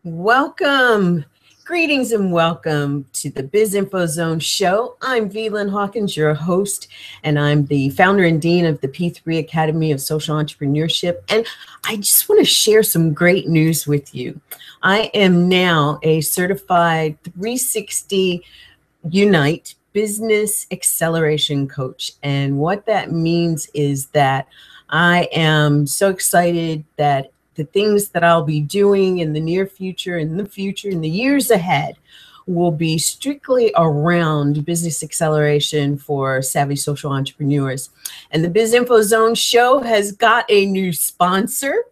Welcome. Greetings and welcome to the Biz Info Zone show. I'm Velin Hawkins, your host, and I'm the founder and dean of the P3 Academy of Social Entrepreneurship. And I just want to share some great news with you. I am now a certified 360 Unite business acceleration coach. And what that means is that I am so excited that the things that I'll be doing in the near future, in the years ahead, will be strictly around business acceleration for savvy social entrepreneurs. And the Biz Info Zone show has got a new sponsor.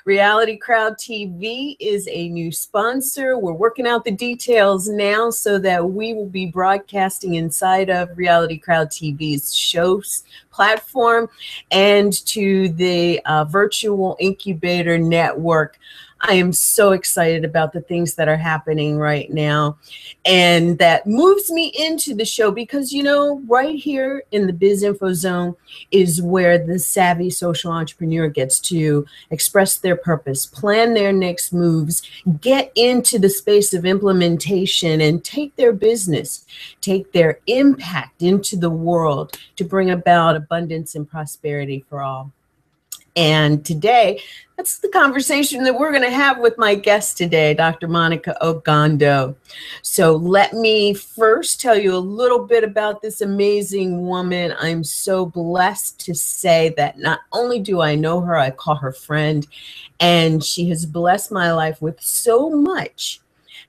Reality Crowd TV is a new sponsor. We're working out the details now so that we will be broadcasting inside of Reality Crowd TV's shows platform and to the virtual incubator network. I am so excited about the things that are happening right now. And that moves me into the show because, you know, right here in the Biz Info Zone is where the savvy social entrepreneur gets to express their purpose, plan their next moves, get into the space of implementation, and take their business, take their impact into the world to bring about abundance and prosperity for all. And today, that's the conversation that we're going to have with my guest today, Dr. MONIKAH Ogando. So let me first tell you a little bit about this amazing woman. I'm so blessed to say that not only do I know her, I call her friend, and she has blessed my life with so much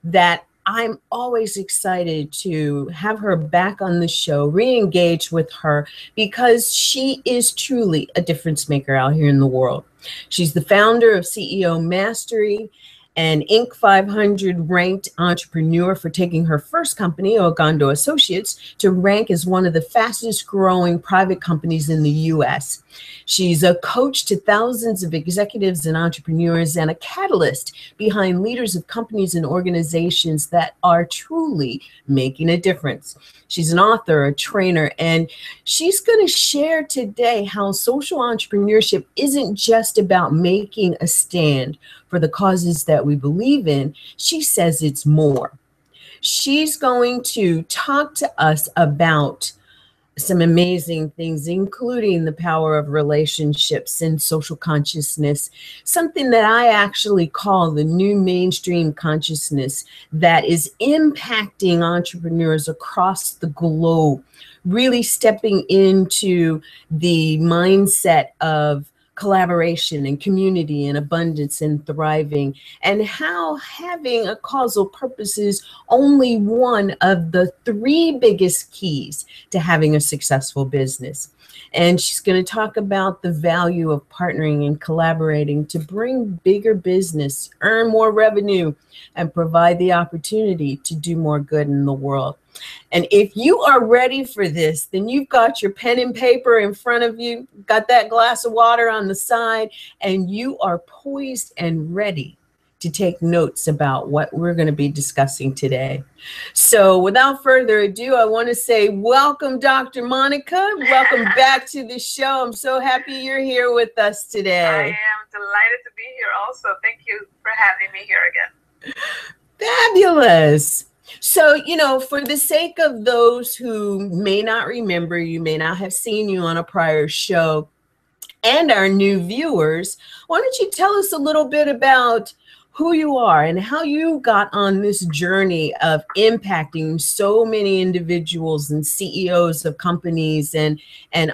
that I'm always excited to have her back on the show, re-engage with her, because she is truly a difference maker out here in the world. She's the founder of CEO Mastery, an Inc. 500 ranked entrepreneur for taking her first company, Ogando Associates, to rank as one of the fastest growing private companies in the U.S. She's a coach to thousands of executives and entrepreneurs and a catalyst behind leaders of companies and organizations that are truly making a difference. She's an author, a trainer, and she's going to share today how social entrepreneurship isn't just about making a stand for the causes that we believe in. She says it's more. She's going to talk to us about some amazing things, including the power of relationships and social consciousness, something that I actually call the new mainstream consciousness that is impacting entrepreneurs across the globe, really stepping into the mindset of collaboration and community and abundance and thriving, and how having a causal purpose is only one of the three biggest keys to having a successful business. And she's going to talk about the value of partnering and collaborating to bring bigger business, earn more revenue, and provide the opportunity to do more good in the world. And if you are ready for this, then you've got your pen and paper in front of you, got that glass of water on the side, and you are poised and ready to take notes about what we're going to be discussing today. So without further ado, I want to say welcome, Dr. MONIKAH. Welcome back to the show. I'm so happy you're here with us today. I am delighted to be here also. Thank you for having me here again. Fabulous. So, you know, for the sake of those who may not remember, you may not have seen you on a prior show, and our new viewers, why don't you tell us a little bit about who you are and how you got on this journey of impacting so many individuals and CEOs of companies and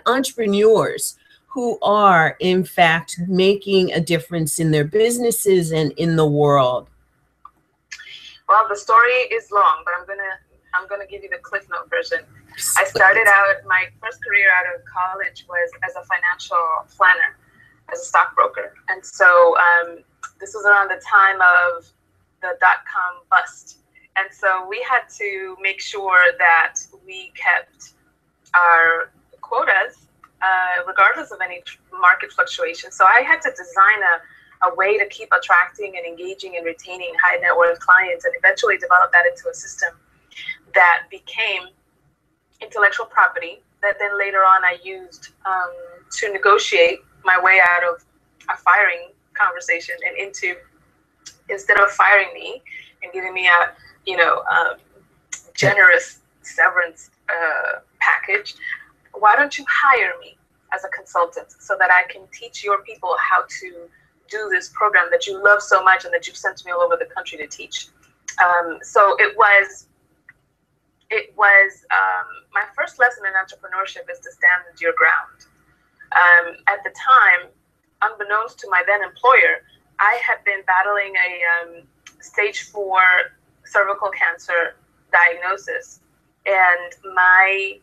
entrepreneurs who are, in fact, making a difference in their businesses and in the world. Well, the story is long, but I'm gonna give you the Cliff Note version. I started out, my first career out of college was as a financial planner, as a stockbroker. And so this was around the time of the dot-com bust. And so we had to make sure that we kept our quotas regardless of any market fluctuation. So I had to design a way to keep attracting and engaging and retaining high net worth clients, and eventually develop that into a system that became intellectual property that then later on I used to negotiate my way out of a firing conversation and into instead of firing me and giving me a, generous severance package, why don't you hire me as a consultant so that I can teach your people how to do this program that you love so much and that you've sent me all over the country to teach. So it was my first lesson in entrepreneurship is to stand your ground. At the time, unbeknownst to my then employer, I had been battling a stage 4 cervical cancer diagnosis, and my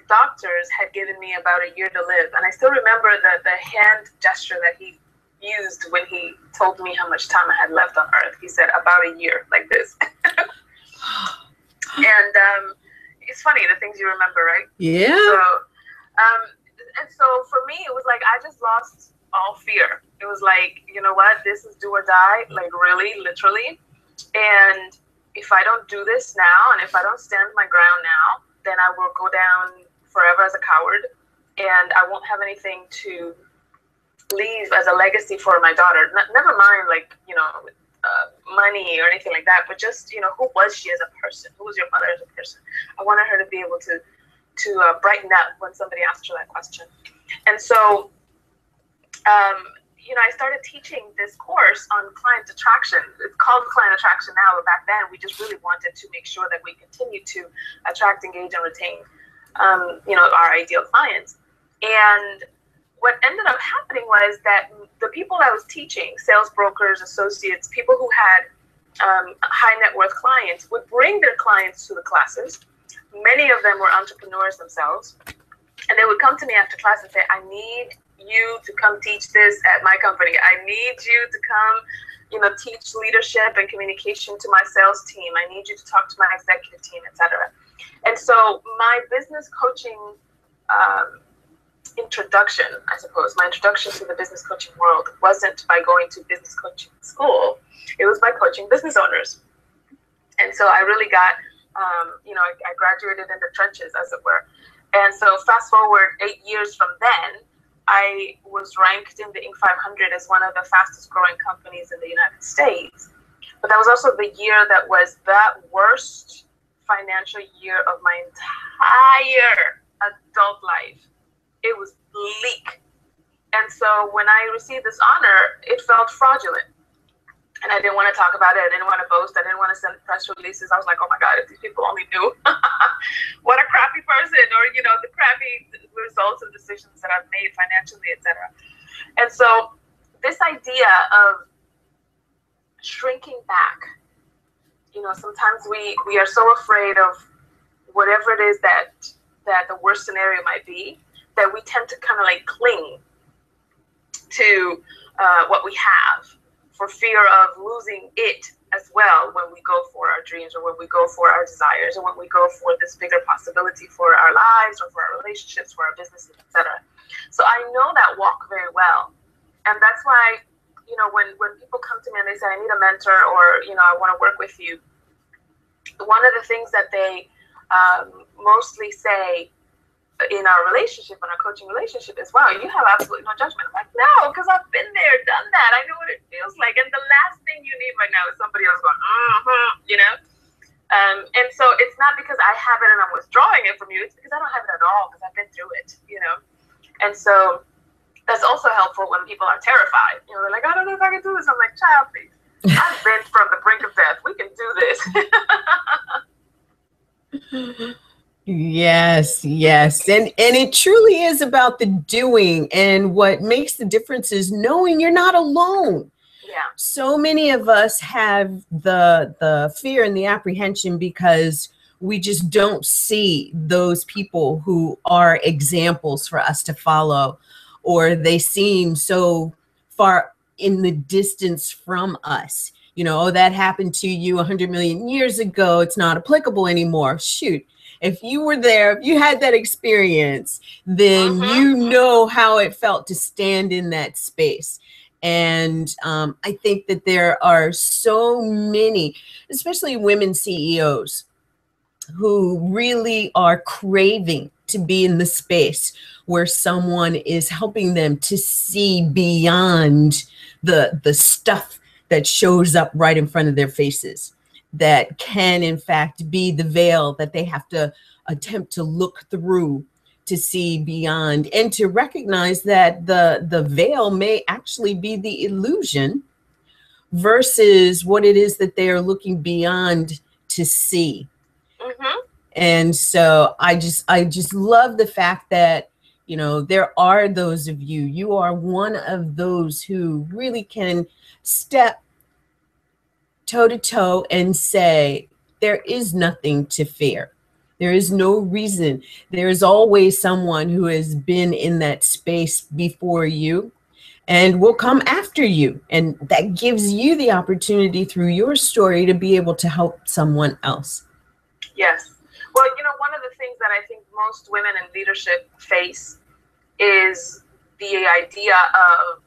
doctors had given me about a year to live. And I still remember the hand gesture that he used when he told me how much time I had left on earth. He said about a year, like this. And it's funny, the things you remember, right? Yeah. So for me, it was like I just lost all fear. It was like, you know what, this is do or die, like really, literally. And if I don't do this now, and if I don't stand my ground now, then I will go down forever as a coward, and I won't have anything to leave as a legacy for my daughter. Never mind, like, money or anything like that, but just, who was she as a person? Who was your mother as a person? I wanted her to be able to brighten up when somebody asked her that question. And so, I started teaching this course on client attraction. It's called client attraction now, but back then we just really wanted to make sure that we continue to attract, engage, and retain, our ideal clients. And what ended up happening was that the people I was teaching, sales brokers, associates, people who had high net worth clients, would bring their clients to the classes. Many of them were entrepreneurs themselves. And they would come to me after class and say, I need you to come teach this at my company. I need you to come, teach leadership and communication to my sales team. I need you to talk to my executive team, etc. And so my business coaching introduction, I suppose, my introduction to the business coaching world wasn't by going to business coaching school. It was by coaching business owners. And so I really got, I graduated in the trenches, as it were. And so fast forward 8 years from then, I was ranked in the Inc. 500 as one of the fastest growing companies in the United States. But that was also the year that was the worst financial year of my entire adult life. It was bleak. And so when I received this honor, it felt fraudulent. And I didn't want to talk about it. I didn't want to boast. I didn't want to send press releases. I was like, oh my God, if these people only knew what a crappy person, or, the crappy results and decisions that I've made financially, etc. And so this idea of shrinking back, sometimes we are so afraid of whatever it is that the worst scenario might be, that we tend to kind of like cling to what we have, for fear of losing it as well when we go for our dreams, or when we go for our desires, or when we go for this bigger possibility for our lives, or for our relationships, for our businesses, etc. So I know that walk very well. And that's why, when people come to me and they say, I need a mentor, or, I want to work with you, one of the things that they mostly say in our relationship, in our coaching relationship, is, wow, you have absolutely no judgment. I'm like, no, because I've been there, done that. I know what it feels like. And the last thing you need right now is somebody else going, and so it's not because I have it and I'm withdrawing it from you. It's because I don't have it at all, because I've been through it, And so that's also helpful when people are terrified. They're like, I don't know if I can do this. I'm like, child, please. I've been from the brink of death. We can do this. Yes. And it truly is about the doing. And what makes the difference is knowing you're not alone. Yeah. So many of us have the fear and the apprehension because we just don't see those people who are examples for us to follow, or they seem so far in the distance from us. Oh, that happened to you 100 million years ago. It's not applicable anymore. Shoot. If you were there, if you had that experience, then you know how it felt to stand in that space. And I think that there are so many, especially women CEOs, who really are craving to be in the space where someone is helping them to see beyond the stuff that shows up right in front of their faces, that can in fact be the veil that they have to attempt to look through to see beyond, and to recognize that the veil may actually be the illusion versus what it is that they are looking beyond to see. Mm-hmm. And so I just love the fact that, you know, there are those of you, you are one of those who really can step toe to toe and say, there is nothing to fear. There is no reason. There is always someone who has been in that space before you and will come after you. And that gives you the opportunity through your story to be able to help someone else. Yes. Well, you know, one of the things that I think most women in leadership face is the idea of,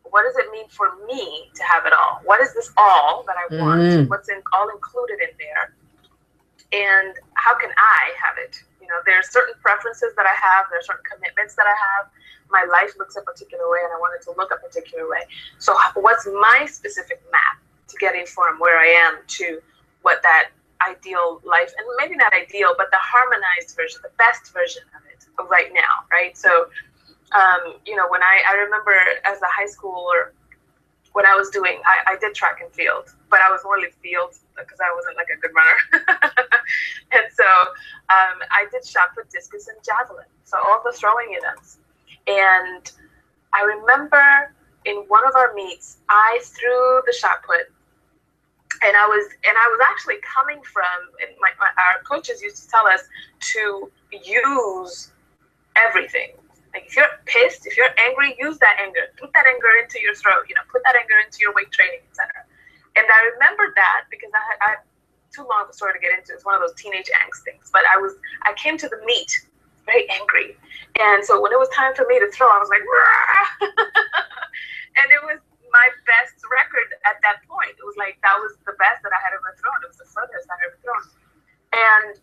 what does it mean for me to have it all? What is this all that I want? What's all included in there? And how can I have it? You know, there's certain preferences that I have. There's certain commitments that I have. My life looks a particular way and I want it to look a particular way. So what's my specific map to getting from where I am to what that ideal life, and maybe not ideal, but the harmonized version, the best version of it right now, right? So, you know, when I remember as a high schooler, when I was doing, I did track and field, but I was only field because I wasn't like a good runner. And so I did shot put, discus, and javelin. So all the throwing events. And I remember in one of our meets, I threw the shot put, and I was actually coming from, and our coaches used to tell us to use everything. Like if you're pissed, if you're angry, use that anger. Put that anger into your throat, you know, put that anger into your weight training, etc. And I remembered that because I too long of a story to get into. It's one of those teenage angst things. But I came to the meet very angry. And so when it was time for me to throw, I was like, and it was my best record at that point. It was like, that was the best that I had ever thrown. It was the furthest I had ever thrown. And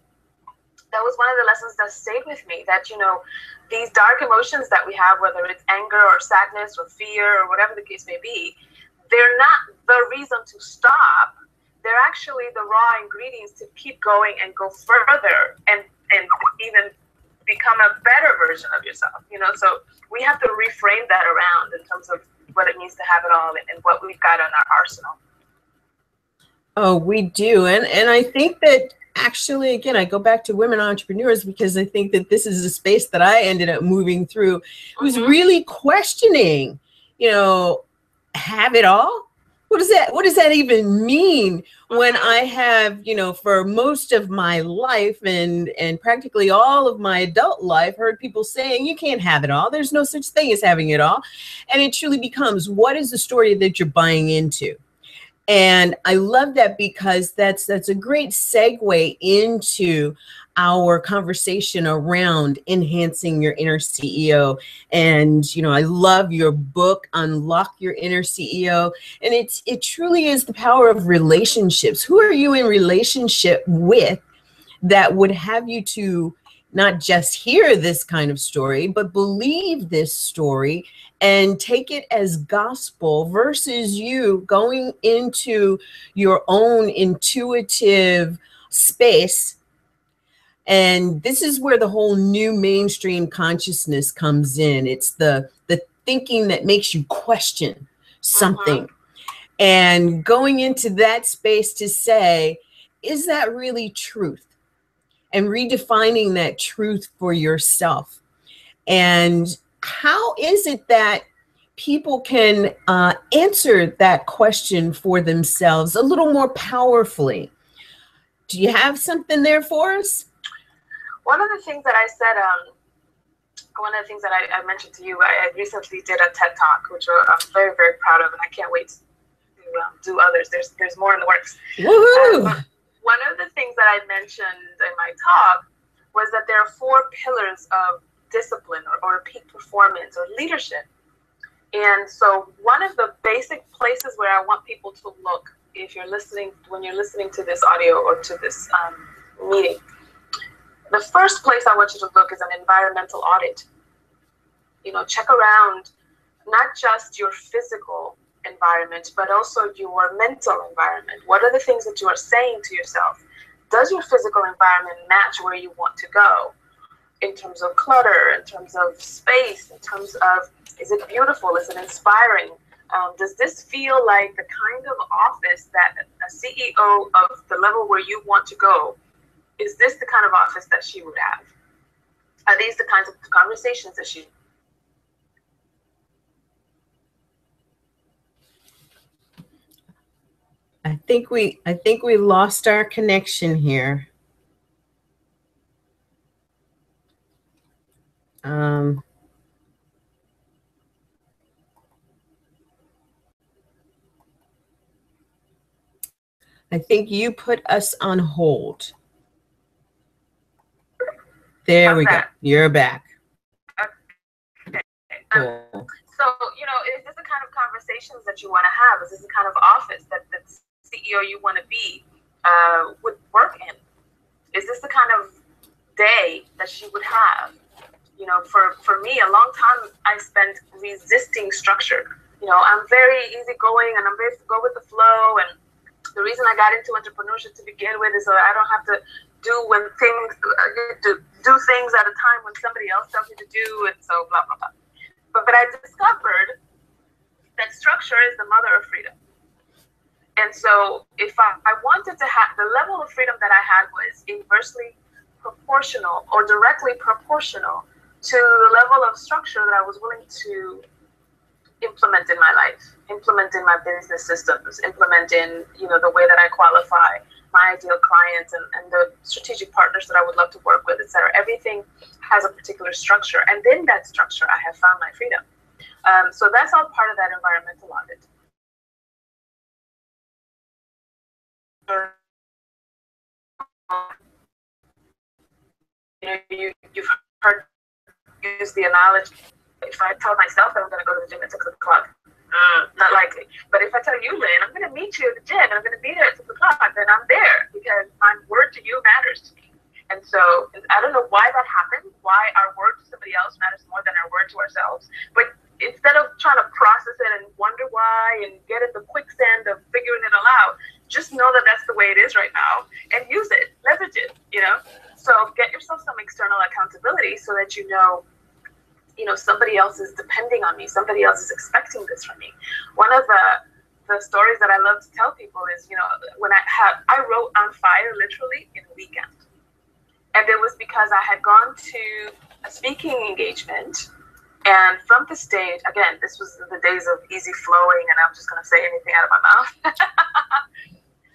that was one of the lessons that stayed with me, that, you know, these dark emotions that we have, whether it's anger or sadness or fear or whatever the case may be, they're not the reason to stop. They're actually the raw ingredients to keep going and go further and even become a better version of yourself, you know? So we have to reframe that around in terms of what it means to have it all and what we've got on our arsenal. Oh, we do. And I think that actually, again, I go back to women entrepreneurs because I think that this is a space that I ended up moving through. It was really questioning, you know, have it all? What does that even mean when I have, you know, for most of my life and practically all of my adult life, heard people saying you can't have it all. There's no such thing as having it all. And it truly becomes, what is the story that you're buying into? And I love that because that's a great segue into our conversation around enhancing your inner CEO. And, you know, I love your book, Unlock Your Inner CEO. And it truly is the power of relationships. Who are you in relationship with that would have you to not just hear this kind of story, but believe this story and take it as gospel versus you going into your own intuitive space. And this is where the whole new mainstream consciousness comes in. It's the thinking that makes you question something. And going into that space to say, is that really truth? And redefining that truth for yourself. And how is it that people can answer that question for themselves a little more powerfully? Do you have something there for us? One of the things that I said, one of the things that I mentioned to you, I recently did a TED Talk, which I'm very, very proud of, and I can't wait to do others. There's more in the works. Woohoo! One of the things that I mentioned in my talk was that there are 4 pillars of discipline or peak performance or leadership. And so one of the basic places where I want people to look, when you're listening to this audio or to this meeting, the first place I want you to look is an environmental audit. You know, check around not just your physical environment, but also your mental environment. What are the things that you are saying to yourself? Does your physical environment match where you want to go in terms of clutter, in terms of space, in terms of, is it beautiful? Is it inspiring? Does this feel like the kind of office that a CEO of the level where you want to go, is this the kind of office that she would have? Are these the kinds of conversations that she? I think we lost our connection here. I think you put us on hold. There we go. You're back. Okay. Cool. So, is this the kind of conversations that you want to have? Is this the kind of office that the CEO you want to be would work in? Is this the kind of day that she would have? For me, a long time I spent resisting structure. I'm very easygoing and I'm very go with the flow. And the reason I got into entrepreneurship to begin with is so I don't have to do things at a time when somebody else tells me to do, and so blah blah blah. But I discovered that structure is the mother of freedom. And so if I wanted to have the level of freedom that I had was inversely proportional or directly proportional to the level of structure that I was willing to implement in my life, implement in my business systems, implement in, the way that I qualify my ideal clients and the strategic partners that I would love to work with, etc. Everything has a particular structure. And in that structure, I have found my freedom. So that's all part of that environmental audit. You've heard use the analogy. If I tell myself that I'm going to go to the gym at 6 o'clock, not likely. But if I tell you, Lynn, I'm going to meet you at the gym and I'm going to be there at 6 o'clock, then I'm there because my word to you matters to me. And so I don't know why that happens, why our word to somebody else matters more than our word to ourselves. But instead of trying to process it and wonder why and get in the quicksand of figuring it all out, just know that that's the way it is right now and use it, leverage it, So get yourself some external accountability so that somebody else is depending on me, somebody else is expecting this from me. One of the stories that I love to tell people is, when I wrote On Fire literally in a weekend. And it was because I had gone to a speaking engagement, and from the stage, again, this was the days of easy flowing, and I'm just going to say anything out of my mouth.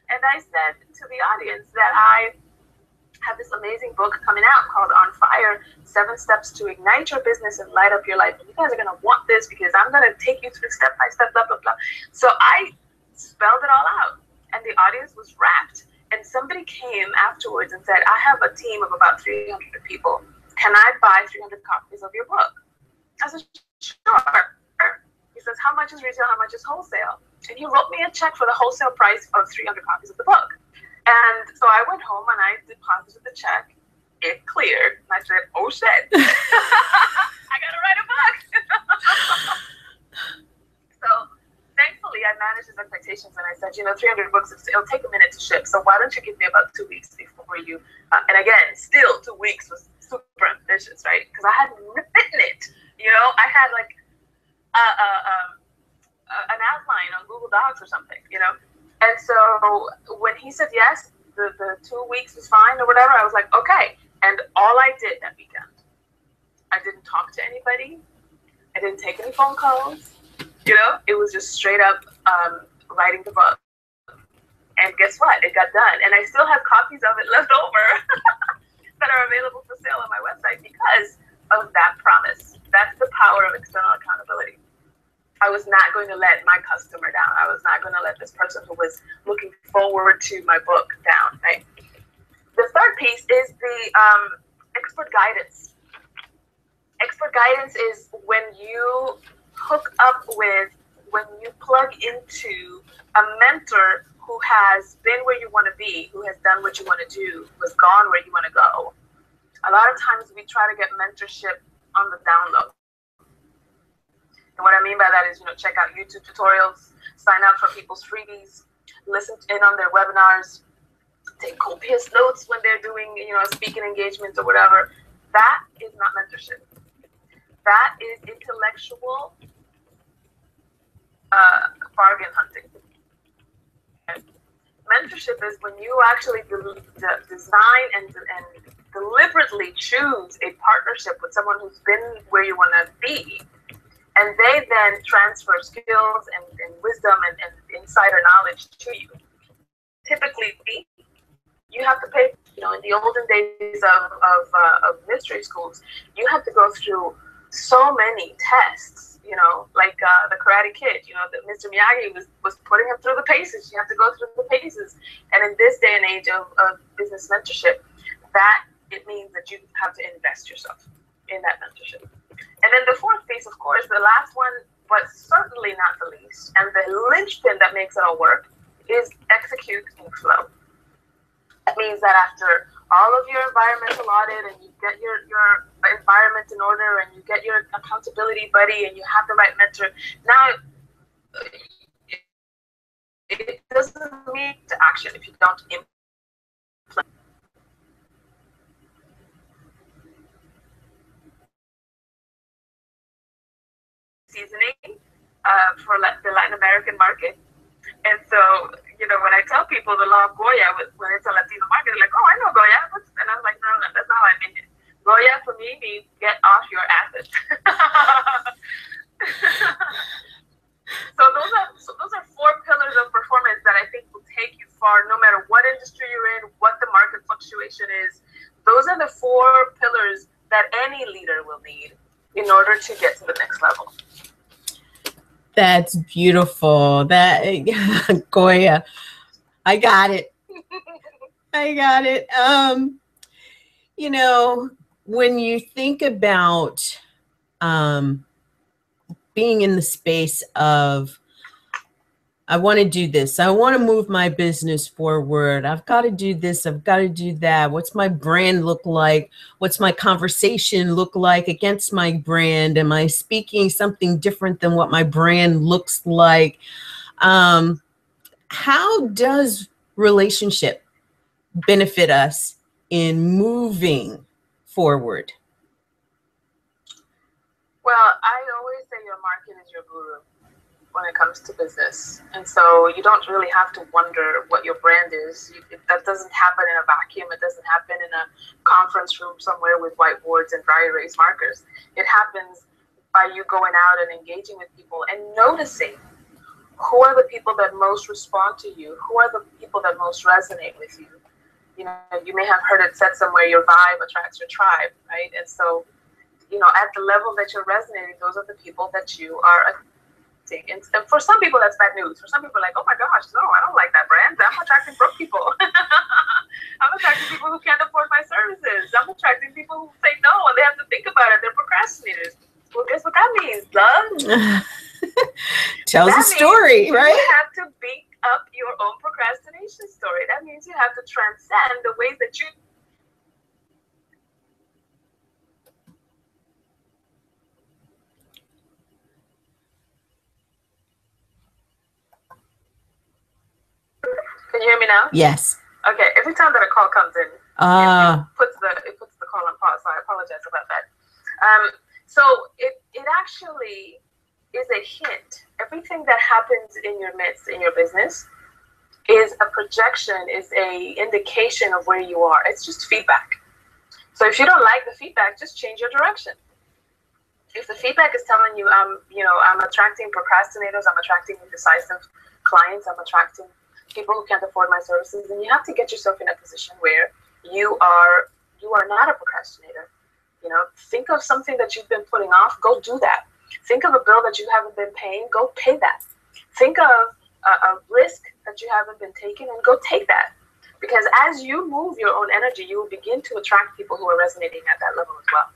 And I said to the audience that I have this amazing book coming out called On Fire, 7 Steps to Ignite Your Business and Light Up Your Life. And you guys are going to want this because I'm going to take you through step by step, blah, blah, blah. So I spelled it all out, and the audience was rapt. And somebody came afterwards and said, I have a team of about 300 people. Can I buy 300 copies of your book? I said, sure. He says, how much is retail? How much is wholesale? And he wrote me a check for the wholesale price of 300 copies of the book. And so I went home and I deposited the check. It cleared. And I said, oh shit, I got to write a book. So thankfully I managed his expectations and I said, 300 books, it'll take a minute to ship. So why don't you give me about 2 weeks before you, and again, still 2 weeks was super ambitious, right? Because I hadn't written it. I had like an outline on Google Docs or something, And so when he said yes, the 2 weeks was fine or whatever, I was like, okay. And all I did that weekend, I didn't talk to anybody. I didn't take any phone calls. It was just straight up writing the book. And guess what? It got done. And I still have copies of it left over that are available for sale on my website because of that promise. That's the power of external accountability. I was not going to let my customer down. I was not going to let this person who was looking forward to my book down, right? The third piece is the expert guidance. Expert guidance is when you hook up with, when you plug into a mentor who has been where you want to be, who has done what you want to do, who has gone where you want to go. A lot of times we try to get mentorship on the down low. And what I mean by that is, check out YouTube tutorials, sign up for people's freebies, listen in on their webinars, take copious notes when they're doing, speaking engagements or whatever. That is not mentorship. That is intellectual bargain hunting. Okay? Mentorship is when you actually design and deliberately choose a partnership with someone who's been where you want to be, and they then transfer skills and wisdom and insider knowledge to you. Typically, you have to pay. In the olden days of mystery schools, you had to go through so many tests. Like the Karate Kid. That Mr. Miyagi was putting him through the paces. You have to go through the paces. And in this day and age of business mentorship, that it means that you have to invest yourself in that mentorship. And then the fourth piece, of course, the last one, but certainly not the least, and the linchpin that makes it all work, is execute and flow. That means that after all of your environmental audit and you get your environment in order and you get your accountability buddy and you have the right mentor, now it doesn't mean to action if you don't implement. Seasoning for the Latin American market. And so, when I tell people the law of Goya, when it's a Latino market, they're like, oh, I know Goya. And I was like, no, that's not how I mean it. Goya for me means get off your assets. So those are four pillars of performance that I think will take you far, no matter what industry you're in, what the market fluctuation is. Those are the four pillars that any leader will need in order to get to the next level. That's beautiful. That Goya, I got it. I got it. When you think about being in the space of, I want to do this, I want to move my business forward, I've got to do this, I've got to do that. What's my brand look like? What's my conversation look like against my brand? Am I speaking something different than what my brand looks like? How does relationship benefit us in moving forward? Well, I always say your market is your guru when it comes to business. And so you don't really have to wonder what your brand is. That doesn't happen in a vacuum. It doesn't happen in a conference room somewhere with whiteboards and dry erase markers. It happens by you going out and engaging with people and noticing who are the people that most respond to you, who are the people that most resonate with you. You may have heard it said somewhere, your vibe attracts your tribe, right? And so, at the level that you're resonating, those are the people that you are. And for some people, that's bad news. For some people, like, oh my gosh, no, I don't like that brand. I'm attracting broke people. I'm attracting people who can't afford my services. I'm attracting people who say no and they have to think about it. They're procrastinators. Well, guess what that means, love? Tells a story, right? You have to beat up your own procrastination story. That means you have to transcend the ways that you. Can you hear me now? Yes. Okay. Every time that a call comes in, it puts the call on pause. So I apologize about that. So it actually is a hint. Everything that happens in your midst, in your business, is a projection, is a indication of where you are. It's just feedback. So if you don't like the feedback, just change your direction. If the feedback is telling you, I'm attracting procrastinators, I'm attracting indecisive clients, I'm attracting people who can't afford my services, and you have to get yourself in a position where you are not a procrastinator. Think of something that you've been putting off, go do that. Think of a bill that you haven't been paying, go pay that. Think of a risk that you haven't been taking, and go take that. Because as you move your own energy, you will begin to attract people who are resonating at that level as well.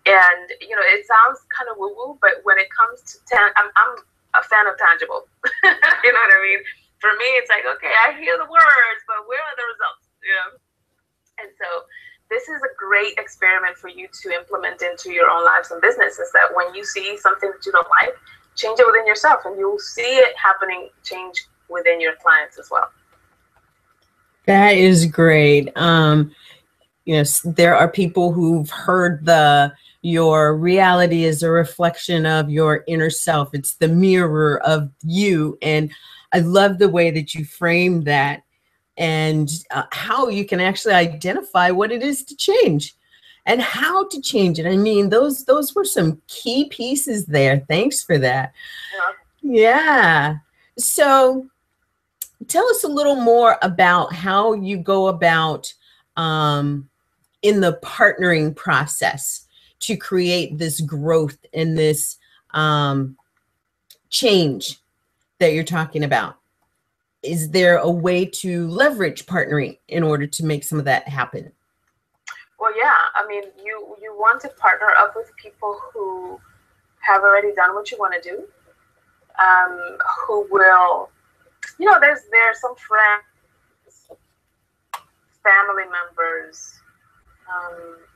And it sounds kind of woo-woo, but when it comes to I'm a fan of tangible. You know what I mean? For me, it's like, okay, I hear the words, but where are the results? And so this is a great experiment for you to implement into your own lives and businesses, that when you see something that you don't like, change it within yourself, and you'll see it happening, change within your clients as well. That is great. Yes, there are people who've heard your reality is a reflection of your inner self. It's the mirror of you. And I love the way that you frame that, and how you can actually identify what it is to change and how to change it. I mean, those were some key pieces there. Thanks for that. Yeah. So tell us a little more about how you go about in the partnering process to create this growth and this change that you're talking about. Is there a way to leverage partnering in order to make some of that happen? Well, yeah. I mean, you want to partner up with people who have already done what you want to do, who will, there's some friends, family members,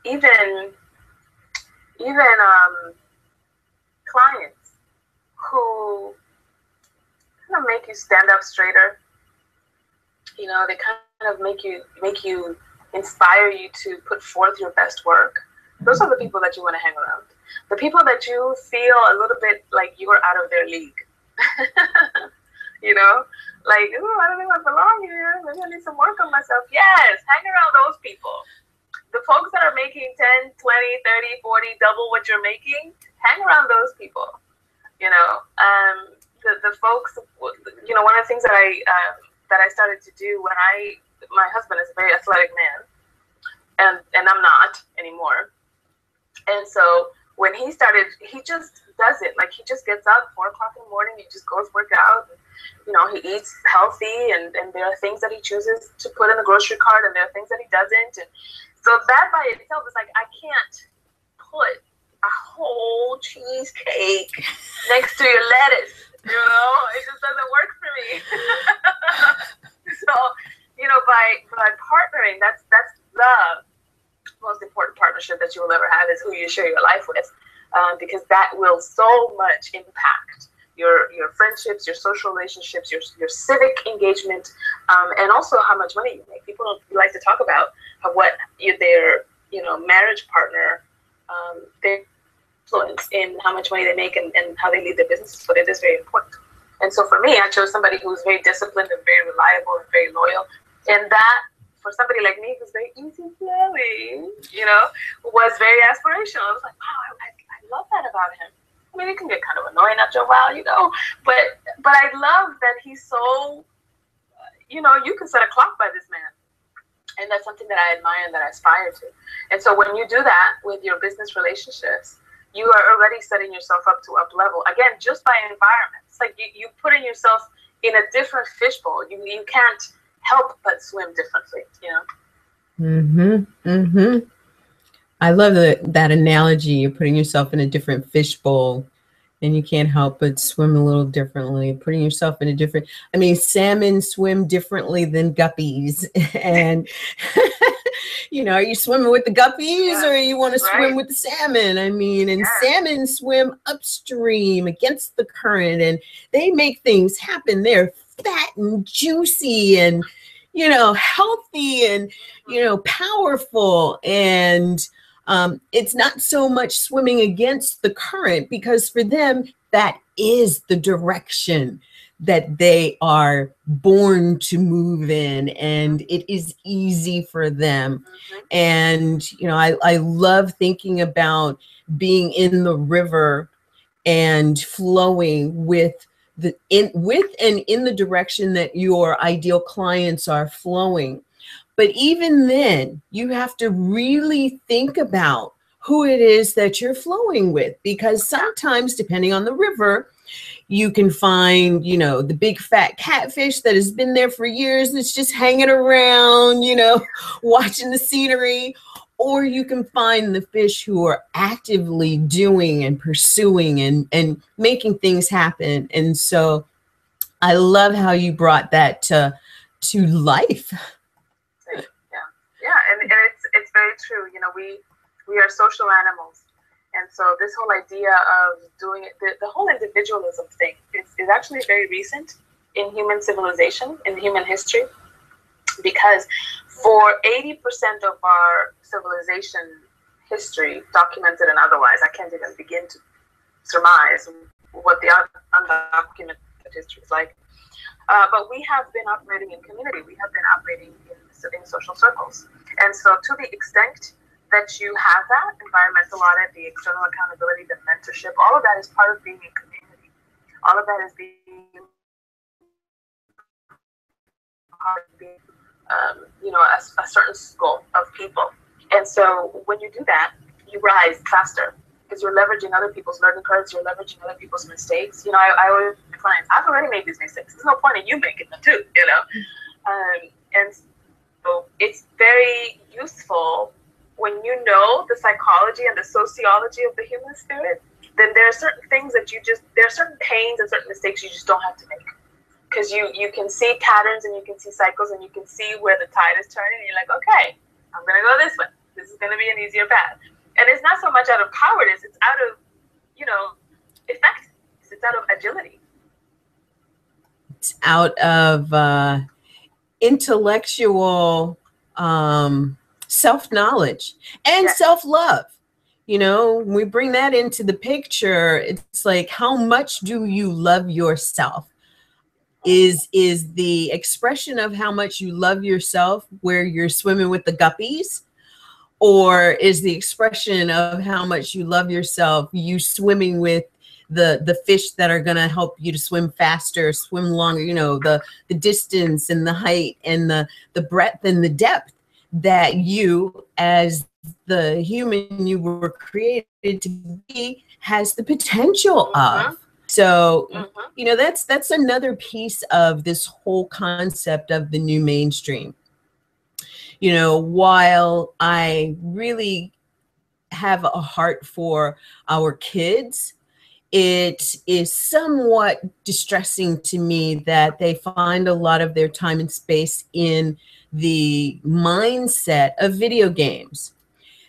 even clients who kind of make you stand up straighter. They kind of make you inspire you to put forth your best work. Those are the people that you want to hang around. The people that you feel a little bit like you are out of their league. Like, ooh, I don't think I belong here. Maybe I need some work on myself. Yes, hang around those people. The folks that are making 10, 20, 30, 40, double what you're making, hang around those people. The folks, one of the things that I started to do when my husband is a very athletic man, and I'm not anymore. And so when he started, he just does it. Like, he just gets up 4 o'clock in the morning, he just goes work out. He eats healthy, and there are things that he chooses to put in the grocery cart, and there are things that he doesn't. And so that by itself is like, I can't put a whole cheesecake next to your lettuce. It just doesn't work for me. So, by partnering, that's the most important partnership that you will ever have, is who you share your life with, because that will so much impact your friendships, your social relationships, your civic engagement, and also how much money you make. People don't like to talk about what their marriage partner, their influence in how much money they make and how they lead their businesses, but it is very important. And so for me, I chose somebody who's very disciplined and very reliable and very loyal. And that, for somebody like me who's very easygoing, was very aspirational. I was like, wow, I love that about him. I mean, it can get kind of annoying after a while, but I love that he's so, you can set a clock by this man. And that's something that I admire and that I aspire to. And so when you do that with your business relationships, you are already setting yourself up to up level. Again, just by environment. It's like you putting yourself in a different fishbowl. You can't help but swim differently, I love that analogy. You're putting yourself in a different fishbowl, and you can't help but swim a little differently. Putting yourself in a different, salmon swim differently than guppies. And, are you swimming with the guppies, or you want to swim with the salmon? And salmon swim upstream against the current, and they make things happen. They're fat and juicy and, healthy and, powerful. And it's not so much swimming against the current, because for them, that is the direction that they are born to move in, and it is easy for them. And, I love thinking about being in the river and flowing in the direction that your ideal clients are flowing. But even then, you have to really think about who it is that you're flowing with, because sometimes, depending on the river, you can find, the big fat catfish that has been there for years and it's just hanging around, watching the scenery. Or you can find the fish who are actively doing and pursuing and making things happen. And so I love how you brought that to life. Yeah, and it's very very true. You know, we are social animals. And so this whole idea of doing it, the whole individualism thing is actually very recent in human civilization, in human history, because for 80% of our civilization history, documented and otherwise, I can't even begin to surmise what the undocumented history is like. But we have been operating in community. We have been operating in social circles. And so to the extent that you have that environmental audit, the external accountability, the mentorship, all of that is part of being in community. All of that is being a certain school of people. And so when you do that, you rise faster because you're leveraging other people's learning curves, you're leveraging other people's mistakes. You know, I always tell clients, I've already made these mistakes. There's no point in you making them too, you know? And so it's very useful when you know the psychology and the sociology of the human spirit, then there are certain things that there are certain pains and certain mistakes you just don't have to make. Because you can see patterns and you can see cycles and you can see where the tide is turning and you're like, okay, I'm going to go this way. This is going to be an easier path. And it's not so much out of cowardice. It's out of, effectiveness. It's out of agility. It's out of intellectual self-knowledge and self-love. You know, when we bring that into the picture, it's like, how much do you love yourself? Is the expression of how much you love yourself where you're swimming with the guppies? Or is the expression of how much you love yourself you swimming with the fish that are going to help you to swim faster, swim longer, you know, the distance and the height and the breadth and the depth that you, as the human you were created to be, has the potential of. So, you know, that's another piece of this whole concept of the new mainstream. You know, while I really have a heart for our kids, it is somewhat distressing to me that they find a lot of their time and space in the mindset of video games.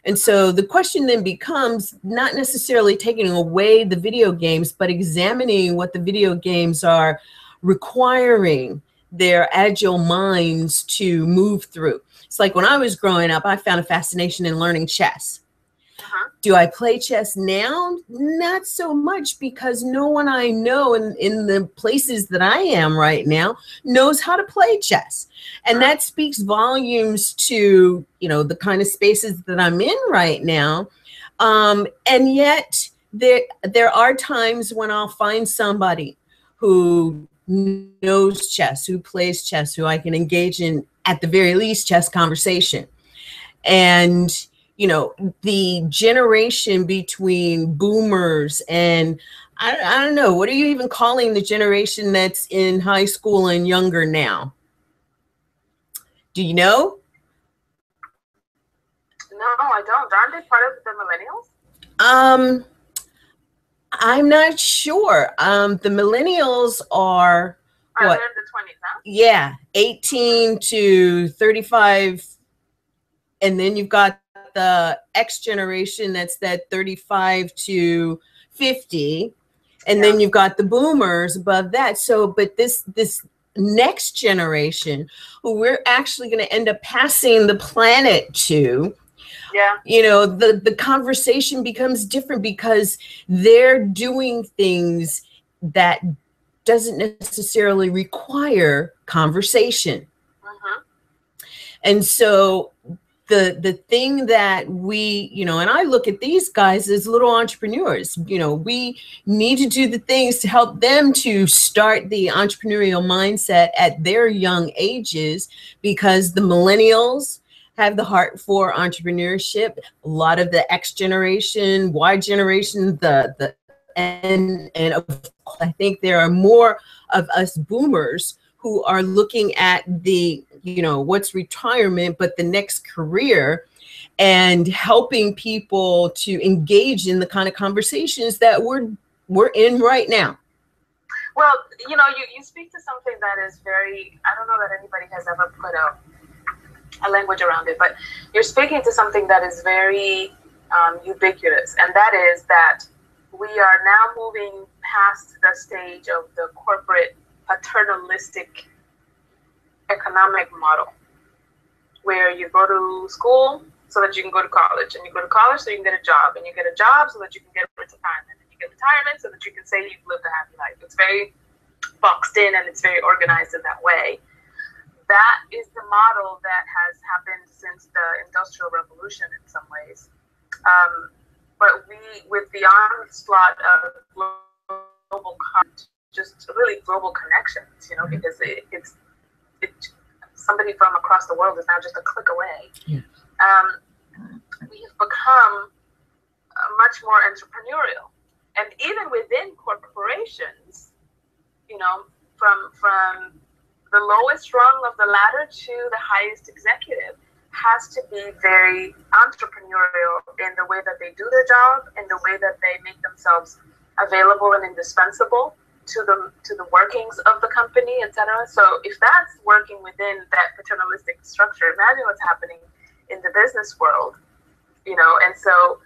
And so the question then becomes not necessarily taking away the video games, but examining what the video games are requiring their agile minds to move through. It's like when I was growing up, I found a fascination in learning chess. Do I play chess now? Not so much, because no one I know in the places that I am right now knows how to play chess. And that speaks volumes to, you know, the kind of spaces that I'm in right now. And yet there are times when I'll find somebody who knows chess, who plays chess, who I can engage in, at the very least, chess conversation. And you know, the generation between boomers and I don't know, what are you even calling the generation that's in high school and younger now? Do you know? No, I don't. Aren't they part of the millennials? I'm not sure. The millennials are what? They're in the 20s, huh? Yeah, 18 to 35. And then you've got the X generation, that's that 35 to 50. And then you've got the boomers above that. So, but this next generation, who we're actually going to end up passing the planet to, you know, the conversation becomes different because they're doing things that doesn't necessarily require conversation. And so the thing that we, you know, and I look at these guys as little entrepreneurs. You know, we need to do the things to help them to start the entrepreneurial mindset at their young ages, because the millennials have the heart for entrepreneurship. A lot of the X generation, Y generation, and I think there are more of us boomers who are looking at the, you know, what's retirement, but the next career, and helping people to engage in the kind of conversations that we're in right now. Well, you know, you speak to something that is very, I don't know that anybody has ever put a language around it, but you're speaking to something that is very ubiquitous, and that is that we are now moving past the stage of the corporate paternalistic economic model, where you go to school so that you can go to college, and you go to college so you can get a job, and you get a job so that you can get retirement, and you get retirement so that you can say you've lived a happy life. It's very boxed in, and it's very organized in that way. That is the model that has happened since the Industrial Revolution in some ways. But with the onslaught of global, just really global connections, you know, because somebody from across the world is now just a click away. Yeah. We have become much more entrepreneurial, and even within corporations, you know, from the lowest rung of the ladder to the highest executive has to be very entrepreneurial in the way that they do their job, in the way that they make themselves available and indispensable to the workings of the company, etc. So if that's working within that paternalistic structure, imagine what's happening in the business world, you know. And so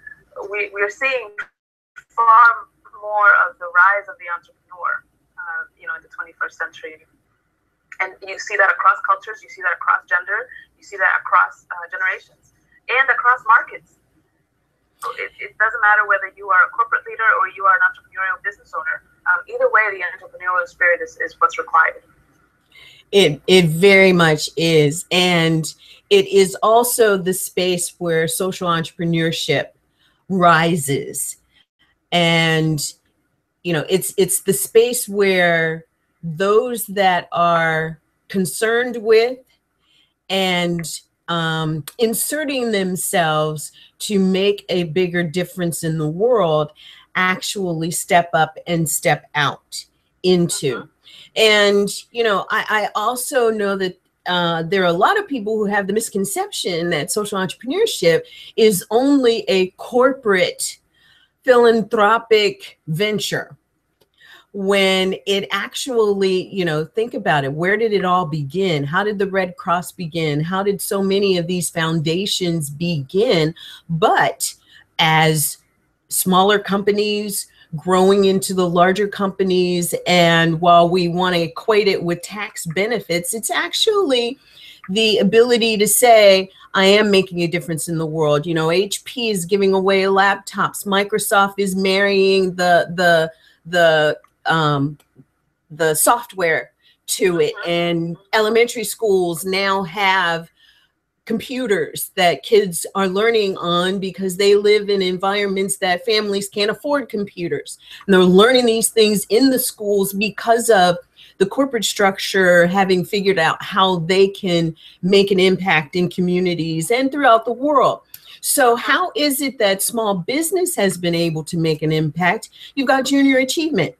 we're seeing far more of the rise of the entrepreneur, you know, in the 21st century. And you see that across cultures, you see that across gender, you see that across generations, and across markets. So it doesn't matter whether you are a corporate leader or you are an entrepreneurial business owner. Either way, the entrepreneurial spirit is what's required. It very much is. And it is also the space where social entrepreneurship rises. And, you know, it's the space where those that are concerned with and inserting themselves to make a bigger difference in the world actually step up and step out into. And, you know, I also know that there are a lot of people who have the misconception that social entrepreneurship is only a corporate philanthropic venture, when it actually, you know, think about it. Where did it all begin? How did the Red Cross begin? How did so many of these foundations begin? But as smaller companies growing into the larger companies, and while we want to equate it with tax benefits, it's actually the ability to say, I am making a difference in the world. You know, HP is giving away laptops. Microsoft is marrying the software to it, and elementary schools now have computers that kids are learning on because they live in environments that families can't afford computers, and they're learning these things in the schools because of the corporate structure having figured out how they can make an impact in communities and throughout the world. So how is it that small business has been able to make an impact? You've got junior achievement.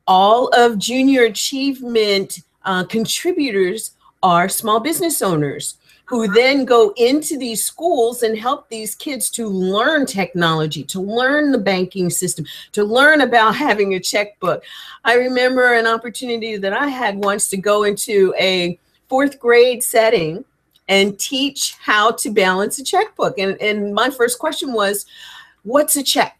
All of junior achievement contributors are small business owners who then go into these schools and help these kids to learn technology, to learn the banking system, to learn about having a checkbook. I remember an opportunity that I had once to go into a 4th grade setting and teach how to balance a checkbook. And my first question was, what's a check?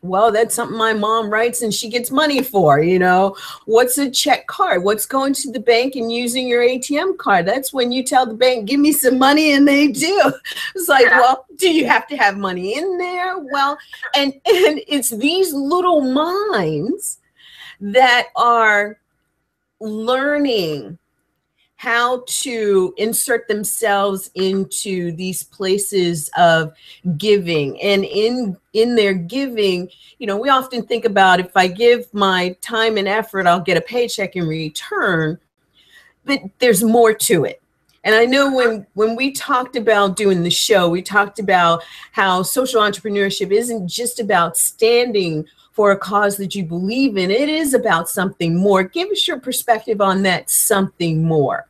Well, that's something my mom writes and she gets money for, you know. What's a check card? What's going to the bank and using your ATM card? That's when you tell the bank, give me some money, and they do. It's like, well, do you have to have money in there? Well, and it's these little minds that are learning how to insert themselves into these places of giving. And in their giving, you know, we often think about, if I give my time and effort, I'll get a paycheck in return, but there's more to it. And I know when we talked about doing the show, we talked about how social entrepreneurship isn't just about standing for a cause that you believe in. It is about something more. Give us your perspective on that something more.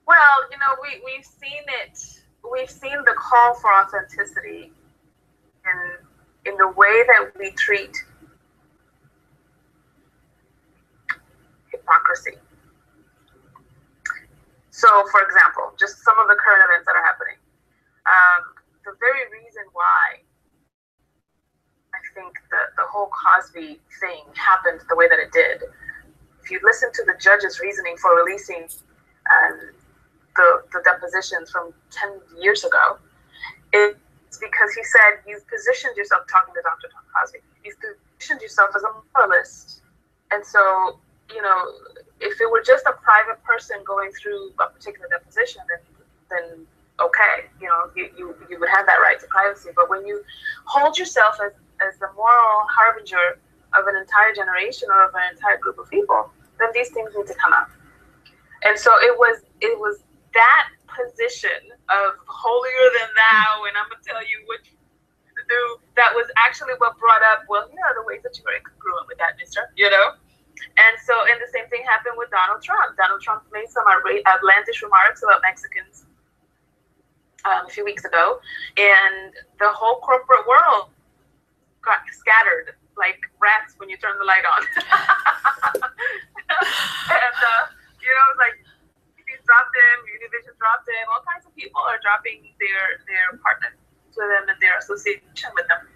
Well, you know, we've seen it. We've seen the call for authenticity in the way that we treat hypocrisy. So, for example, just some of the current events that are happening. The very reason why I think the whole Cosby thing happened the way that it did, if you listen to the judge's reasoning for releasing the depositions from 10 years ago, it's because he said you've positioned yourself, talking to Dr. Tom Cosby, you've positioned yourself as a moralist. And so, you know, if it were just a private person going through a particular deposition, then okay, you know, you would have that right to privacy. But when you hold yourself as the moral harbinger of an entire generation or of an entire group of people, then these things need to come out. And so it was that position of holier than thou, and I'm gonna tell you what to do, that was actually what brought up, well, here are the ways that you are incongruent with that, mister, you know? And so, and the same thing happened with Donald Trump. Donald Trump made some outlandish remarks about Mexicans a few weeks ago, and the whole corporate world got scattered like rats when you turn the light on. And, you know, like, he's dropped him, Univision dropped him, all kinds of people are dropping their partners to them and their association with them.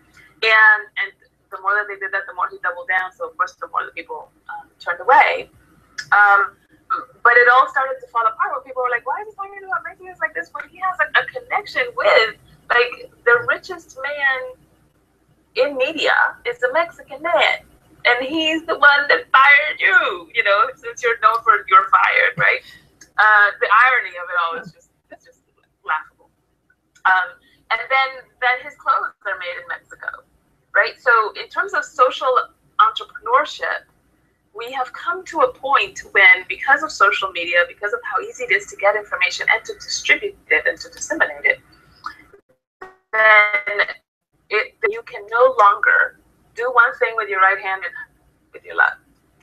And the more that they did that, the more he doubled down. So, of course, the more the people turned away. But it all started to fall apart when people were like, why is he talking about Mexicans like this when he has a connection with, like, the richest man in media is a Mexican man. And he's the one that fired you, you know, since you're known for you're fired, right? The irony of it all is just laughable. And then that his clothes are made in Mexico, right? So in terms of social entrepreneurship, we have come to a point when, because of social media, because of how easy it is to get information and to distribute it and to disseminate it, then you can no longer do one thing with your right hand and with your left.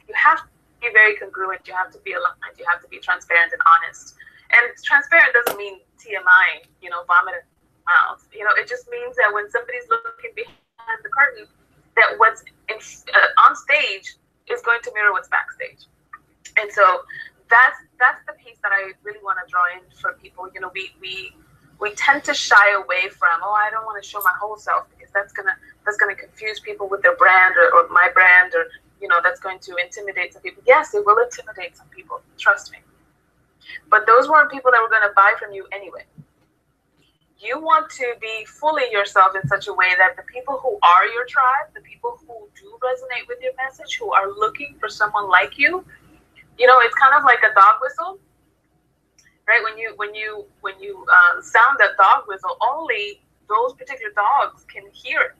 You have to be very congruent. You have to be aligned. You have to be transparent and honest. And transparent doesn't mean TMI, you know, vomit in the mouth. You know, it just means that when somebody's looking behind the curtain, that what's on stage is going to mirror what's backstage. And so that's the piece that I really want to draw in for people. You know, we tend to shy away from, oh, I don't want to show my whole self because that's gonna confuse people with their brand or my brand, or, you know, that's going to intimidate some people. Yes, it will intimidate some people, trust me. But those weren't people that were going to buy from you anyway. You want to be fully yourself in such a way that the people who are your tribe, the people who do resonate with your message, who are looking for someone like you, you know, it's kind of like a dog whistle, right? When you sound that dog whistle, only those particular dogs can hear it.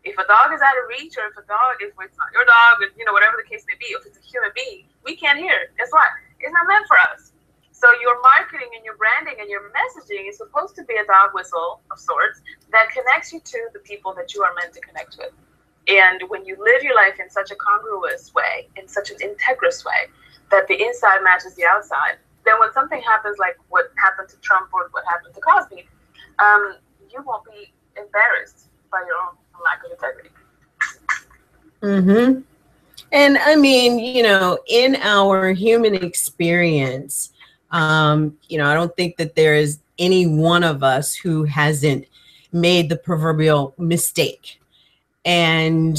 If a dog is out of reach, or if it's not your dog, or, you know, whatever the case may be, if it's a human being, we can't hear it. Guess what? It's not meant for us. So your marketing and your branding and your messaging is supposed to be a dog whistle of sorts that connects you to the people that you are meant to connect with. And when you live your life in such a congruous way, in such an integrous way, that the inside matches the outside, then when something happens like what happened to Trump or what happened to Cosby, you won't be embarrassed by your own lack of integrity. Mm-hmm. And I mean, you know, in our human experience, you know, I don't think that there is any one of us who hasn't made the proverbial mistake. And,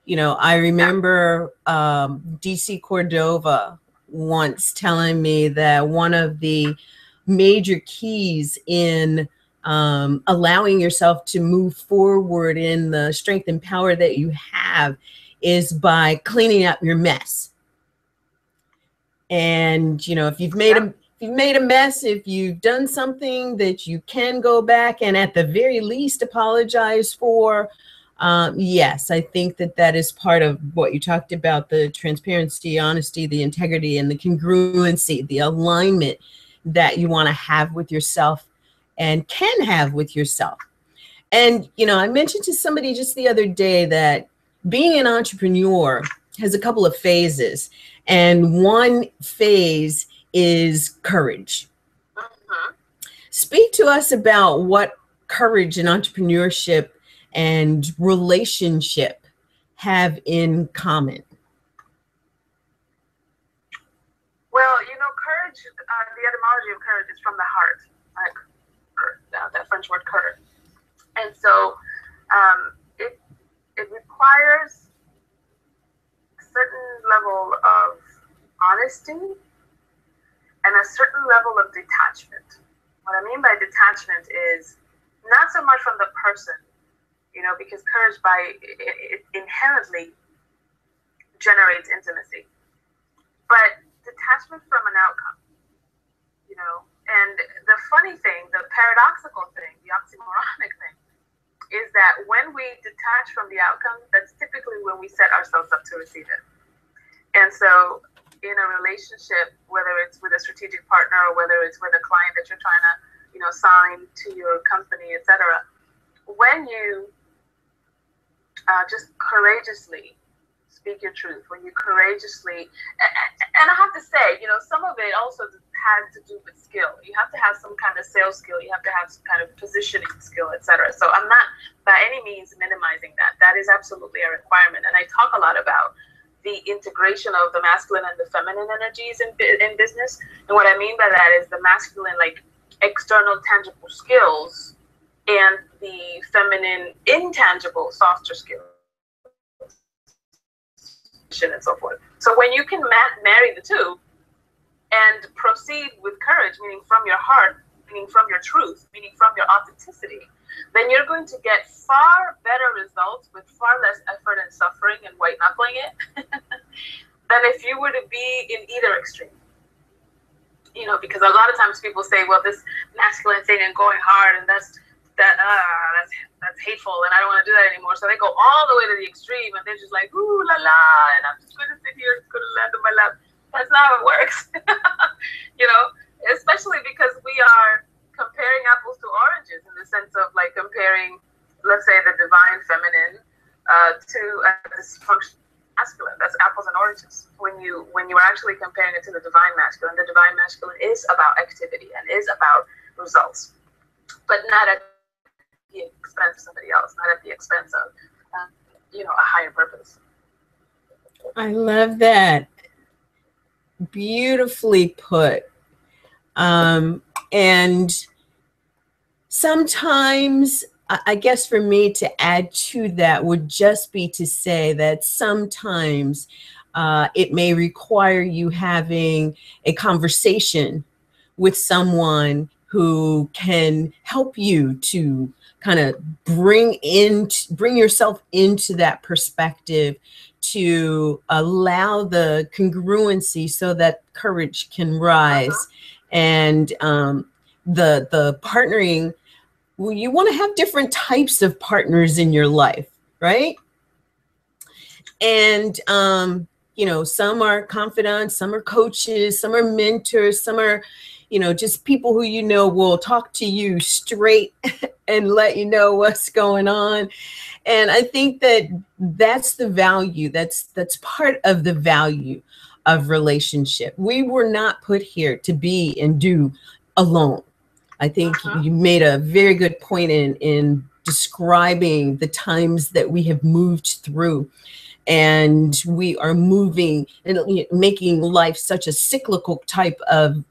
you know, I remember DC Cordova once telling me that one of the major keys in allowing yourself to move forward in the strength and power that you have is by cleaning up your mess. And, you know, if you've made a mess, if you've done something that you can go back and at the very least apologize for, yes, I think that is part of what you talked about, the transparency, honesty, the integrity, and the congruency, the alignment that you want to have with yourself and can have with yourself. And, you know, I mentioned to somebody just the other day that being an entrepreneur has a couple of phases. And one phase is courage. Speak to us about what courage and entrepreneurship and relationship have in common. Well, you know, courage the etymology of courage is from the heart, like that French word courage. And so it requires a certain level of honesty and a certain level of detachment. What I mean by detachment is not so much from the person, because courage it inherently generates intimacy, but detachment from an outcome, And the funny thing, the paradoxical thing, the oxymoronic thing, is that when we detach from the outcome, that's typically when we set ourselves up to receive it. And so in a relationship, whether it's with a strategic partner or whether it's with a client that you're trying to, sign to your company, etc., when you just courageously speak your truth, when you courageously, and I have to say, some of it also has to do with skill. You have to have some kind of sales skill. You have to have some kind of positioning skill, etc. So I'm not by any means minimizing that. That is absolutely a requirement. And I talk a lot about the integration of the masculine and the feminine energies in business. And what I mean by that is the masculine, like external tangible skills, and the feminine intangible softer skills, and so forth. So when you can marry the two and proceed with courage, meaning from your heart, meaning from your truth, meaning from your authenticity, then you're going to get far better results with far less effort and suffering and white knuckling it than if you were to be in either extreme. Because a lot of times people say, well, this masculine thing and going hard, and that's hateful, and I don't want to do that anymore. So they go all the way to the extreme, and they're just like, ooh la la, and I'm just going to sit here, it's going to land on my lap. That's not how it works. Especially because we are comparing apples to oranges in the sense of like comparing, let's say, the divine feminine to a dysfunctional masculine. That's apples and oranges. When you are actually comparing it to the divine masculine is about activity and is about results, but not at the expense of somebody else, not at the expense of a higher purpose. I love that. Beautifully put. And sometimes, I guess for me to add to that would just be to say that sometimes it may require you having a conversation with someone who can help you to kind of bring yourself into that perspective, to allow the congruency so that courage can rise. And the partnering, well, you want to have different types of partners in your life, right? And some are confidants, some are coaches, some are mentors, some are just people who will talk to you straight and let you know what's going on. And I think that that's the value, that's part of the value of relationship. We were not put here to be and do alone. I think you made a very good point in describing the times that we have moved through. And we are moving and making life such a cyclical type of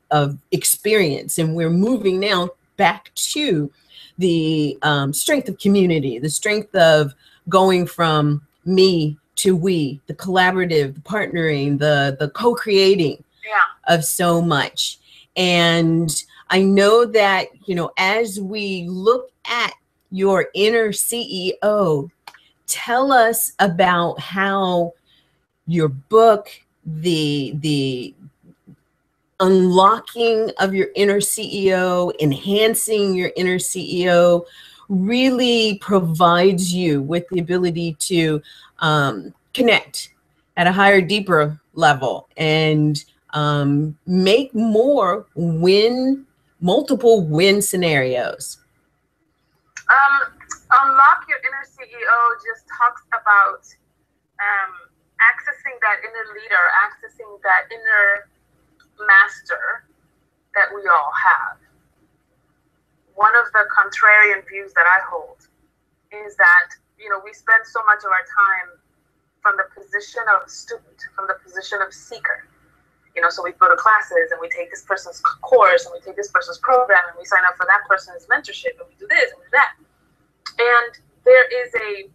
experience. And we're moving now back to the strength of community, the strength of going from me to we, the collaborative, the partnering, the co-creating of so much. And I know that, as we look at your inner CEO, tell us about how your book, the unlocking of your inner CEO, enhancing your inner CEO, really provides you with the ability to connect at a higher, deeper level and make more multiple win scenarios. Unlock Your Inner CEO just talks about accessing that inner leader, accessing that inner master that we all have. One of the contrarian views that I hold is that, we spend so much of our time from the position of student, from the position of seeker. So we go to classes and we take this person's course and we take this person's program and we sign up for that person's mentorship and we do this and we do that. And there is a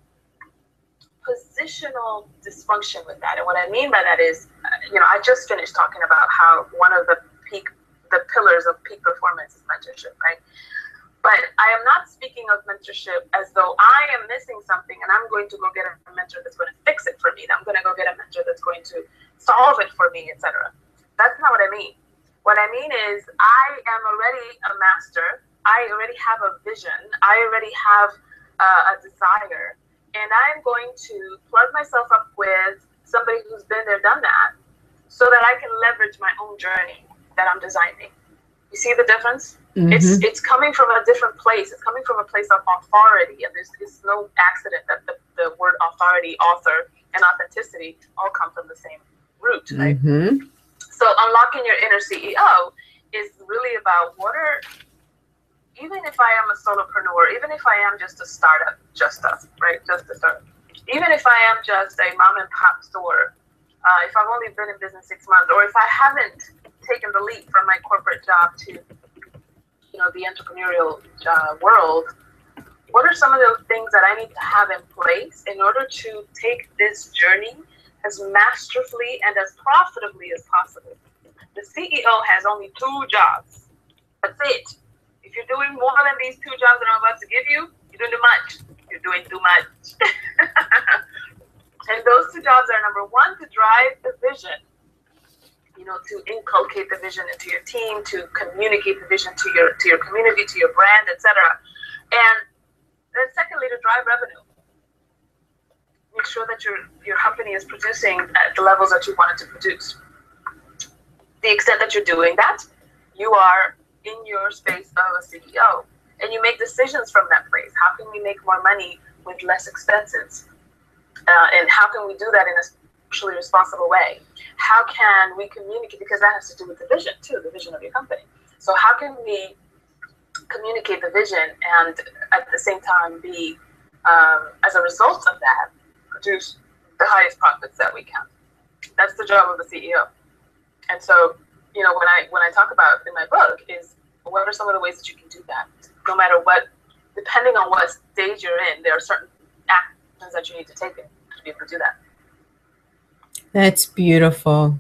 positional dysfunction with that. And what I mean by that is, I just finished talking about how one of the pillars of peak performance is mentorship, right? But I am not speaking of mentorship as though I am missing something and I'm going to go get a mentor that's going to fix it for me. I'm going to go get a mentor that's going to solve it for me, etc. That's not what I mean. What I mean is I am already a master. I already have a vision. I already have a desire. And I'm going to plug myself up with somebody who's been there, done that, so that I can leverage my own journey that I'm designing. You see the difference? Mm-hmm. It's coming from a different place. It's coming from a place of authority. And it's no accident that the word authority, author, and authenticity all come from the same root, right? Mm-hmm. So unlocking your inner CEO is really about even if I am a solopreneur, even if I am just a startup, right? Just a startup. Even if I am just a mom and pop store, if I've only been in business 6 months, or if I haven't taken the leap from my corporate job to, the entrepreneurial world, what are some of those things that I need to have in place in order to take this journey as masterfully and as profitably as possible? The CEO has only 2 jobs. That's it. If you're doing more than these 2 jobs that I'm about to give you, you're doing too much. You're doing too much. And those 2 jobs are, number 1, to drive the vision, to inculcate the vision into your team, to communicate the vision to your community, to your brand, etc. And then secondly, to drive revenue. Make sure that your company is producing at the levels that you want it to produce. The extent that you're doing that, you are in your space of a CEO, and you make decisions from that place. How can we make more money with less expenses? And how can we do that in a socially responsible way? How can we communicate? Because that has to do with the vision too, the vision of your company. So how can we communicate the vision and at the same time be, as a result of that, produce the highest profits that we can? That's the job of the CEO. And so, when I talk about in my book is what are some of the ways that you can do that? No matter what, depending on what stage you're in, there are certain actions that you need to take to be able to do that. That's beautiful.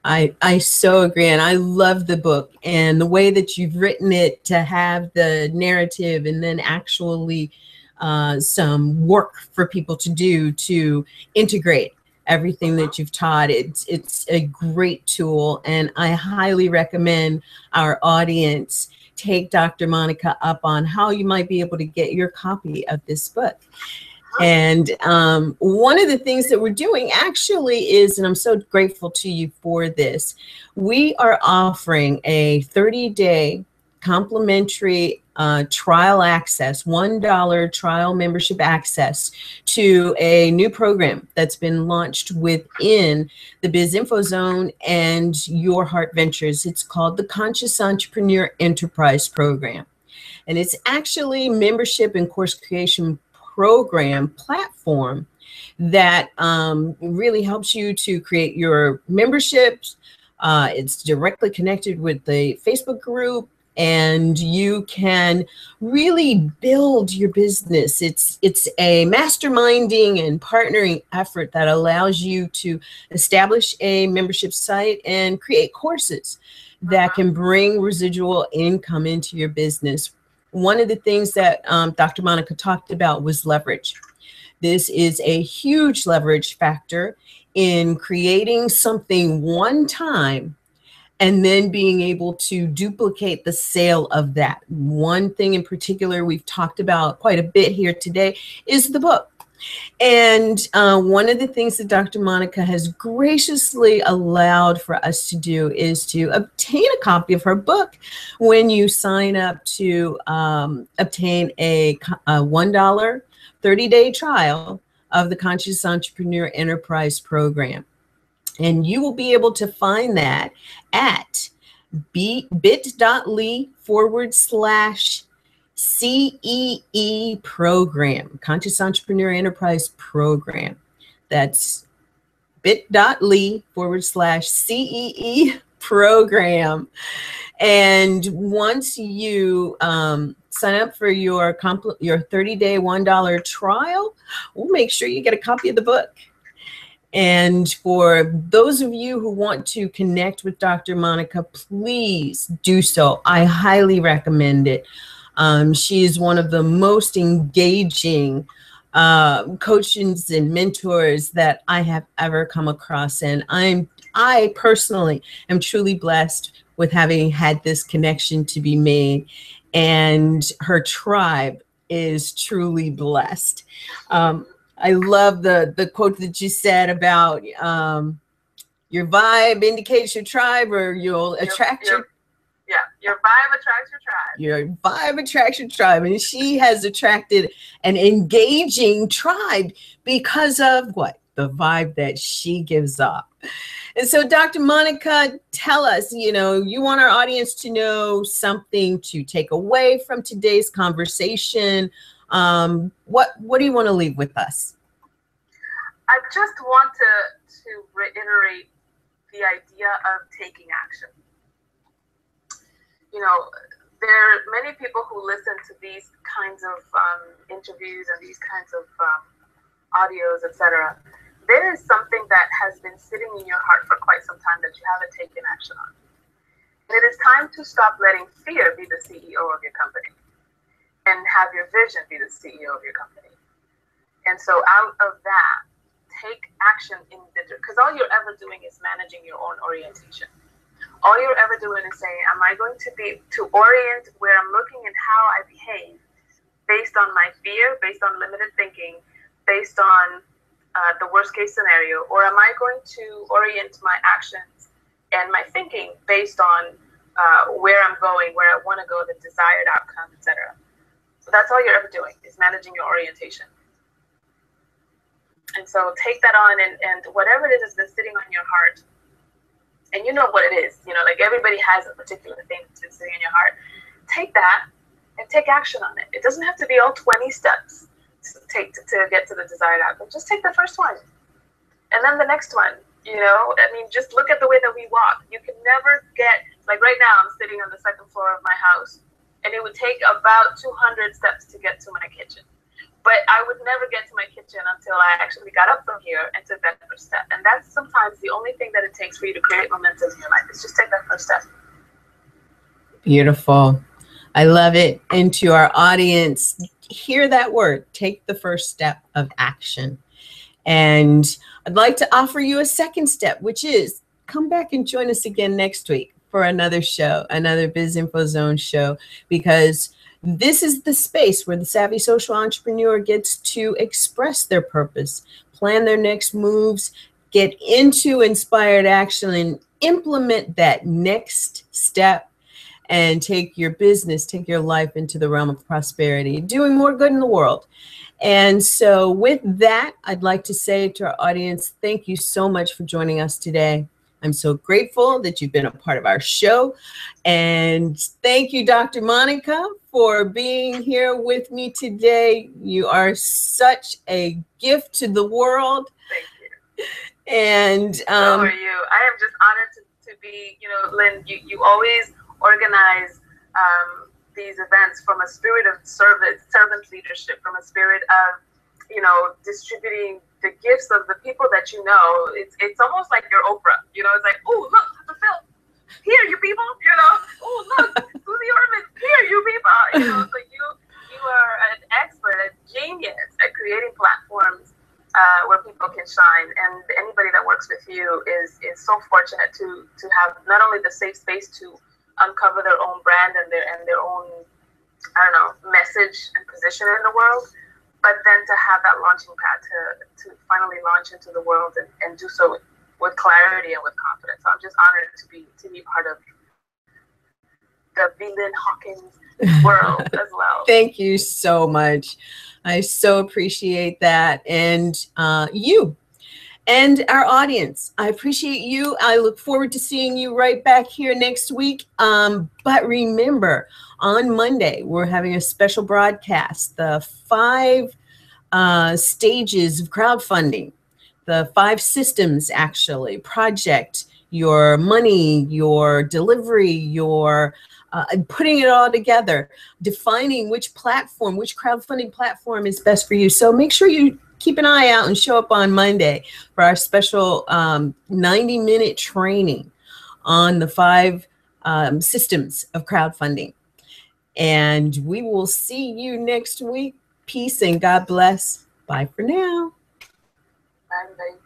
I so agree. And I love the book and the way that you've written it to have the narrative and then actually some work for people to do to integrate everything that you've taught. It's a great tool, and I highly recommend our audience take Dr. MONIKAH up on how you might be able to get your copy of this book. And one of the things that we're doing actually is, and I'm so grateful to you for this, we are offering a 30-day complimentary trial access, $1 trial membership access to a new program that's been launched within the Biz Info Zone and Your Heart Ventures. It's called the Conscious Entrepreneur Enterprise Program. And it's actually membership and course creation program platform that really helps you to create your memberships. It's directly connected with the Facebook group, and you can really build your business. It's a masterminding and partnering effort that allows you to establish a membership site and create courses that can bring residual income into your business. One of the things that Dr. MONIKAH talked about was leverage. This is a huge leverage factor in creating something one time and then being able to duplicate the sale of that. One thing in particular we've talked about quite a bit here today is the book. And one of the things that Dr. MONIKAH has graciously allowed for us to do is to obtain a copy of her book when you sign up to obtain a $1 30-day trial of the Conscious Entrepreneur Enterprise Program. And you will be able to find that at bit.ly/CEE program, Conscious Entrepreneur Enterprise Program. That's bit.ly/CEE program. And once you sign up for your 30-day $1 trial, we'll make sure you get a copy of the book. And for those of you who want to connect with Dr. Monika, please do so. I highly recommend it. She is one of the most engaging coaches and mentors that I have ever come across. And I personally am truly blessed with having had this connection to be made. And her tribe is truly blessed. I love the quote that you said about your vibe indicates your tribe, or you'll attract your vibe attracts your tribe. Your vibe attracts your tribe. And she has attracted an engaging tribe because of what? The vibe that she gives off. And so, Dr. Monika, tell us, you want our audience to know something to take away from today's conversation. What do you want to leave with us? I just want to reiterate the idea of taking action. There are many people who listen to these kinds of interviews and these kinds of audios, etc. There is something that has been sitting in your heart for quite some time that you haven't taken action on. It is time to stop letting fear be the CEO of your company and have your vision be the CEO of your company. And so out of that, take action because all you're ever doing is managing your own orientation. All you're ever doing is saying, am I going to orient where I'm looking and how I behave based on my fear, based on limited thinking, based on the worst case scenario, or am I going to orient my actions and my thinking based on where I'm going, where I want to go, the desired outcome, etc. So that's all you're ever doing is managing your orientation. And so take that on, and whatever it is that's been sitting on your heart, and you know what it is, like everybody has a particular thing that's been sitting in your heart. Take that and take action on it. It doesn't have to be all 20 steps to get to the desired outcome. Just take the first one. And then the next one, just look at the way that we walk. You can never get, like right now, I'm sitting on the second floor of my house, and it would take about 200 steps to get to my kitchen. But I would never get to my kitchen until I actually got up from here and took that first step. And that's sometimes the only thing that it takes for you to create momentum in your life. Is just take that first step. Beautiful. I love it. And to our audience, hear that word, take the first step of action. And I'd like to offer you a second step, which is come back and join us again next week for another show, another Biz Info Zone show, because this is the space where the savvy social entrepreneur gets to express their purpose, plan their next moves, get into inspired action, and implement that next step and take your business, take your life into the realm of prosperity, doing more good in the world. And so with that, I'd like to say to our audience, thank you so much for joining us today. I'm so grateful that you've been a part of our show. And thank you, Dr. Monika, for being here with me today. You are such a gift to the world. Thank you. And so are you. I am just honored to be, Lynn, you always organize these events from a spirit of servant leadership, from a spirit of, distributing the gifts of the people that you know. It's almost like your Oprah, it's like, oh, look, Dr. Phil, here, you people, oh, look, Susie Orman, here, you people, so you are an expert, a genius at creating platforms where people can shine, and anybody that works with you is so fortunate to have not only the safe space to uncover their own brand and their own, message and position in the world, but then to have that launching pad to finally launch into the world and do so with clarity and with confidence. So I'm just honored to be part of the V. Lynn Hawkins world as well. Thank you so much. I so appreciate that. And you and our audience, I appreciate you. I look forward to seeing you right back here next week. But remember, on Monday, we're having a special broadcast, the 5 stages of crowdfunding the 5 systems, actually: project, your money, your delivery, your putting it all together, defining which platform, which crowdfunding platform is best for you. So make sure you keep an eye out and show up on Monday for our special 90-minute training on the 5 systems of crowdfunding. And we will see you next week. Peace and God bless. Bye for now. Bye, everybody.